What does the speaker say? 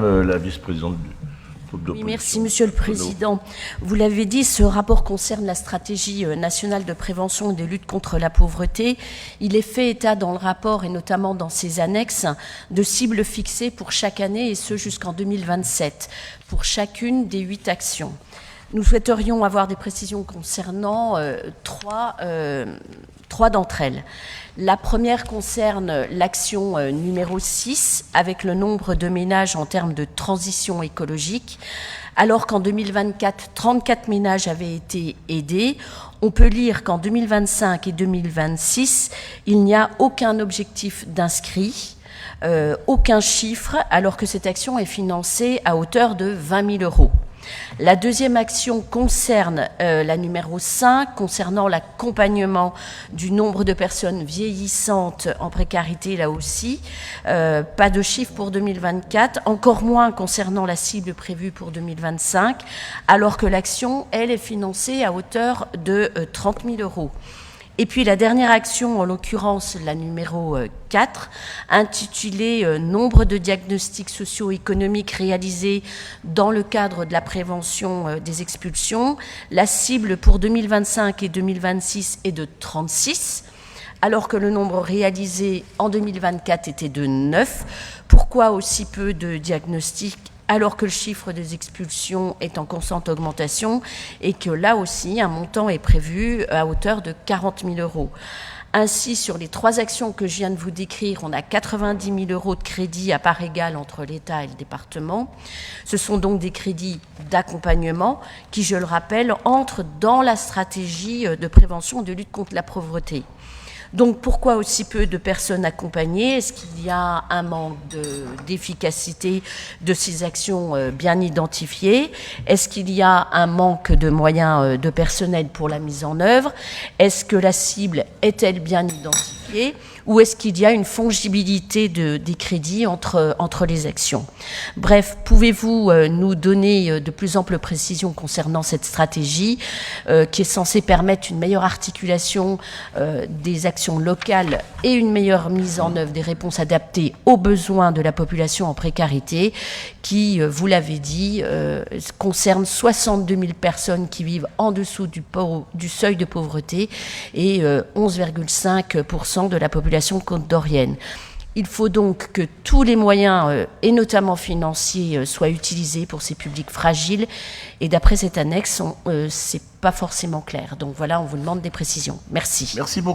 La vice-présidente du groupe d'opposition. Oui, merci Monsieur le Président. Vous l'avez dit, ce rapport concerne la stratégie nationale de prévention et de lutte contre la pauvreté. Il est fait état dans le rapport, et notamment dans ses annexes, de cibles fixées pour chaque année, et ce jusqu'en 2027, pour chacune des 8 actions. Nous souhaiterions avoir des précisions concernant trois d'entre elles. La première concerne l'action numéro 6, avec le nombre de ménages en termes de transition écologique. Alors qu'en 2024, 34 ménages avaient été aidés, on peut lire qu'en 2025 et 2026, il n'y a aucun objectif d'inscrit, aucun chiffre, alors que cette action est financée à hauteur de 20 000 euros. La deuxième action concerne la numéro 5, concernant l'accompagnement du nombre de personnes vieillissantes en précarité, là aussi. Pas de chiffre pour 2024, encore moins concernant la cible prévue pour 2025, alors que l'action, elle, est financée à hauteur de 30 000 euros. Et puis la dernière action, en l'occurrence la numéro 4, intitulée « Nombre de diagnostics socio-économiques réalisés dans le cadre de la prévention des expulsions ». La cible pour 2025 et 2026 est de 36, alors que le nombre réalisé en 2024 était de 9. Pourquoi aussi peu de diagnostics alors que le chiffre des expulsions est en constante augmentation et que là aussi, un montant est prévu à hauteur de 40 000 euros. Ainsi, sur les 3 actions que je viens de vous décrire, on a 90 000 euros de crédits à part égale entre l'État et le département. Ce sont donc des crédits d'accompagnement qui, je le rappelle, entrent dans la stratégie de prévention et de lutte contre la pauvreté. Donc pourquoi aussi peu de personnes accompagnées? Est-ce qu'il y a un manque d'efficacité de ces actions bien identifiées? Est-ce qu'il y a un manque de moyens de personnel pour la mise en œuvre? Est-ce que la cible est-elle bien identifiée? Ou est-ce qu'il y a une fongibilité des crédits entre les actions? Bref, pouvez-vous nous donner de plus amples précisions concernant cette stratégie qui est censée permettre une meilleure articulation des actions locales et une meilleure mise en œuvre des réponses adaptées aux besoins de la population en précarité qui, vous l'avez dit, concerne 62 000 personnes qui vivent en dessous du seuil de pauvreté et 11,5% de la population côte-d'Orienne. Il faut donc que tous les moyens, et notamment financiers, soient utilisés pour ces publics fragiles. Et d'après cette annexe, c'est pas forcément clair. Donc voilà, on vous demande des précisions. Merci. Merci beaucoup.